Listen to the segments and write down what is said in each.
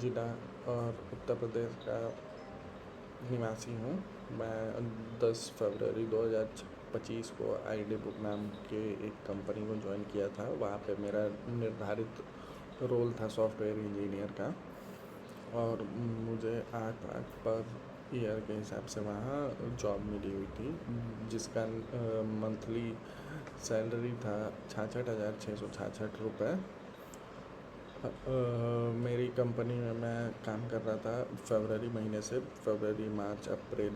ज़िला और उत्तर प्रदेश का निवासी हूँ। मैं 10 फरवरी 2025 को आईडी बुक नाम के एक कंपनी को ज्वाइन किया था। वहाँ पे मेरा निर्धारित रोल था सॉफ्टवेयर इंजीनियर का, और मुझे 8 लाख पर ईयर के हिसाब से वहाँ जॉब मिली हुई थी, जिसका मंथली सैलरी था 66,666 रुपये। मेरी कंपनी में मैं काम कर रहा था फरवरी महीने से फरवरी, मार्च, अप्रैल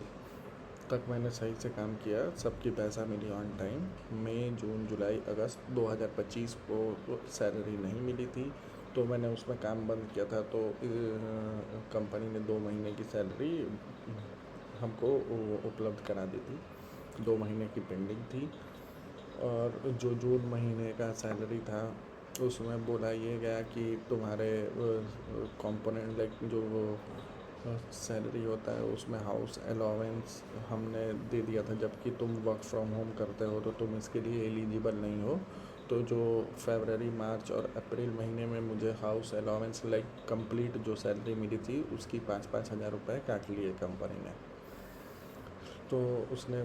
तक मैंने सही से काम किया, सबकी पैसा मिली ऑन टाइम। मई, जून, जुलाई, अगस्त 2025 को सैलरी नहीं मिली थी, तो मैंने उसमें काम बंद किया था। तो कंपनी ने 2 महीने की सैलरी हमको उपलब्ध करा दी थी। 2 महीने की पेंडिंग थी, और जो जून महीने का सैलरी था उसमें बोला ये गया कि तुम्हारे कंपोनेंट लाइक जो सैलरी होता है उसमें हाउस अलाउंस हमने दे दिया था, जबकि तुम वर्क फ्रॉम होम करते हो तो तुम इसके लिए एलिजिबल नहीं हो। तो जो फरवरी, मार्च और अप्रैल महीने में मुझे हाउस अलाउंस लाइक कंप्लीट जो सैलरी मिली थी उसकी 5-5 हज़ार रुपये काट लिए कंपनी ने। तो उसने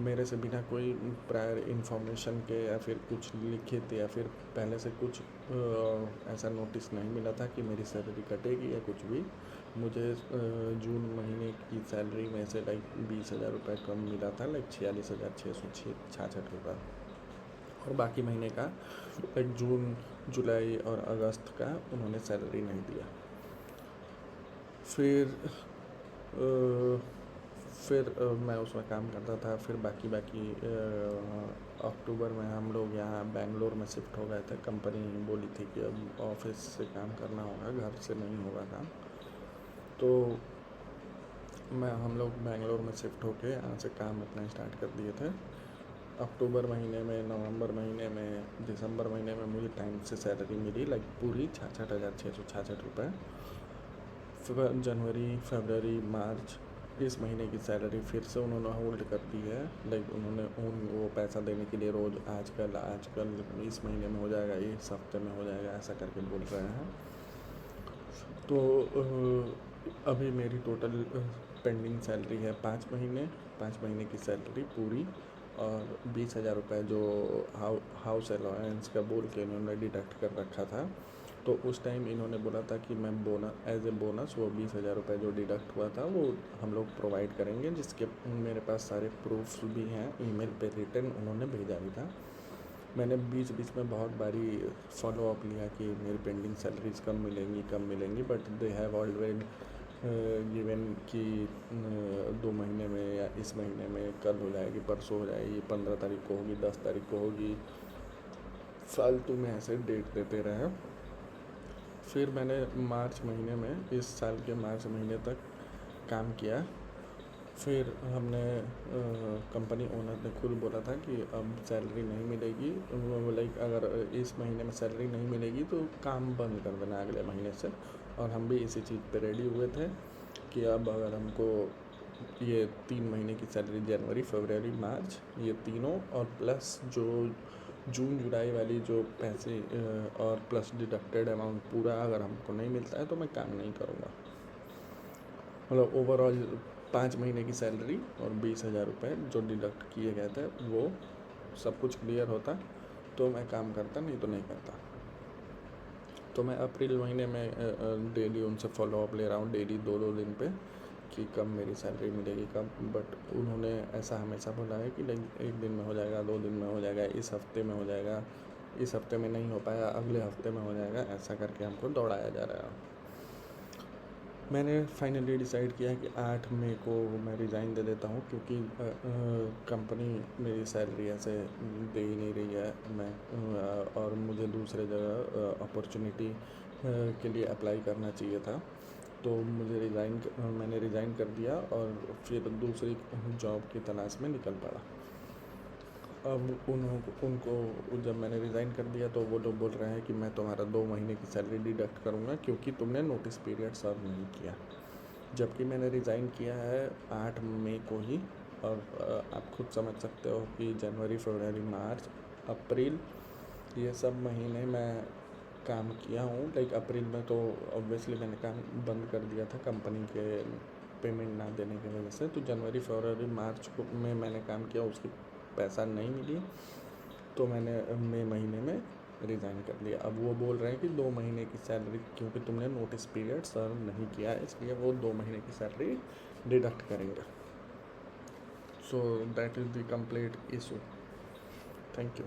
मेरे से बिना कोई प्रायर इन्फॉर्मेशन के या फिर कुछ लिखित या फिर पहले से कुछ ऐसा नोटिस नहीं मिला था कि मेरी सैलरी कटेगी या कुछ भी। मुझे जून महीने की सैलरी में से लाइक 20,000 रुपये कम मिला था, लाइक 46,666 रुपये, और बाकी महीने का लाइक जून, जुलाई और अगस्त का उन्होंने सैलरी नहीं दिया। फिर मैं उसमें काम करता था। फिर बाकी अक्टूबर में हम लोग यहाँ बेंगलोर में शिफ्ट हो गए थे। कंपनी बोली थी कि अब ऑफिस से काम करना होगा, घर से नहीं होगा काम। तो हम लोग बेंगलोर में शिफ्ट होके यहाँ से काम अपना स्टार्ट कर दिए थे। अक्टूबर महीने में, नवंबर महीने में, दिसंबर महीने में मुझे टाइम से सैलरी मिली, लाइक पूरी 66,666 रुपये। फिर जनवरी, फरवरी, मार्च, इस महीने की सैलरी फिर से उन्होंने होल्ड कर दी है। लाइक उन्होंने वो पैसा देने के लिए रोज़ आजकल इस महीने में हो जाएगा, इस हफ्ते में हो जाएगा, ऐसा करके बोल रहे हैं। तो अभी मेरी टोटल पेंडिंग सैलरी है 5 महीने की सैलरी पूरी, और 20,000 रुपये जो हाउस अलाउंस का बोल के इन्होंने डिडक्ट कर रखा था। तो उस टाइम इन्होंने बोला था कि मैं एज ए बोनस वो 20,000 रुपये जो डिडक्ट हुआ था वो हम लोग प्रोवाइड करेंगे, जिसके मेरे पास सारे प्रूफ्स भी हैं, ईमेल पे रिटर्न उन्होंने भेजा भी था। मैंने बीच बीच में बहुत बारी फॉलो अप लिया कि मेरी पेंडिंग सैलरीज कब मिलेंगी, but they have already given कि 2 महीने में या इस महीने में, कल हो जाएगी, परसों हो जाएगी, 15 तारीख को होगी, 10 तारीख को होगी। फालतू में ऐसे डेट देते रहे। फिर मैंने मार्च महीने में, इस साल के मार्च महीने तक काम किया। फिर हमने कंपनी ओनर ने खुद बोला था कि अब सैलरी नहीं मिलेगी, लाइक अगर इस महीने में सैलरी नहीं मिलेगी तो काम बंद कर देना अगले महीने से। और हम भी इसी चीज़ पे रेडी हुए थे कि अब अगर हमको ये 3 महीने की सैलरी, जनवरी, फरवरी, मार्च, ये तीनों और प्लस जो जून, जुलाई वाली जो पैसे और प्लस डिडक्टेड अमाउंट पूरा अगर हमको नहीं मिलता है तो मैं काम नहीं करूँगा। मतलब ओवरऑल 5 महीने की सैलरी और 20,000 रुपये जो डिडक्ट किए गए थे वो सब कुछ क्लियर होता तो मैं काम करता, नहीं तो नहीं करता। तो मैं अप्रैल महीने में डेली उनसे फॉलो अप ले रहा हूँ, डेली 2-2 दिन पे, कि कब मेरी सैलरी मिलेगी कब। बट उन्होंने ऐसा हमेशा बोला है कि लाइक 1 दिन में हो जाएगा, 2 दिन में हो जाएगा, इस हफ्ते में हो जाएगा, इस हफ्ते में नहीं हो पाया अगले हफ्ते में हो जाएगा, ऐसा करके हमको दौड़ाया जा रहा है। मैंने फाइनली डिसाइड किया कि 8 मई को मैं रिज़ाइन दे देता हूँ, क्योंकि कंपनी मेरी सैलरी ऐसे दे ही नहीं रही है। और मुझे दूसरे जगह अपॉर्चुनिटी के लिए अप्लाई करना चाहिए था। तो मैंने रिज़ाइन कर दिया और फिर दूसरी जॉब की तलाश में निकल पड़ा। अब उनको जब मैंने रिज़ाइन कर दिया तो वो लोग बोल रहे हैं कि मैं तुम्हारा 2 महीने की सैलरी डिडक्ट करूँगा क्योंकि तुमने नोटिस पीरियड सर्व नहीं किया। जबकि मैंने रिज़ाइन किया है 8 मई को ही। और आप खुद समझ सकते हो कि जनवरी, फरवरी, मार्च, अप्रैल, ये सब महीने मैं काम किया हूँ। लाइक अप्रैल में तो ऑब्वियसली मैंने काम बंद कर दिया था कंपनी के पेमेंट ना देने की वजह से। तो जनवरी फरवरी मार्च को में मैंने काम किया, उसकी पैसा नहीं मिली तो मैंने मई महीने में रिज़ाइन कर लिया। अब वो बोल रहे हैं कि 2 महीने की सैलरी, क्योंकि तुमने नोटिस पीरियड सर्व नहीं किया है इसलिए वो 2 महीने की सैलरी डिडक्ट करेंगे। So that is the complete issue. Thank you.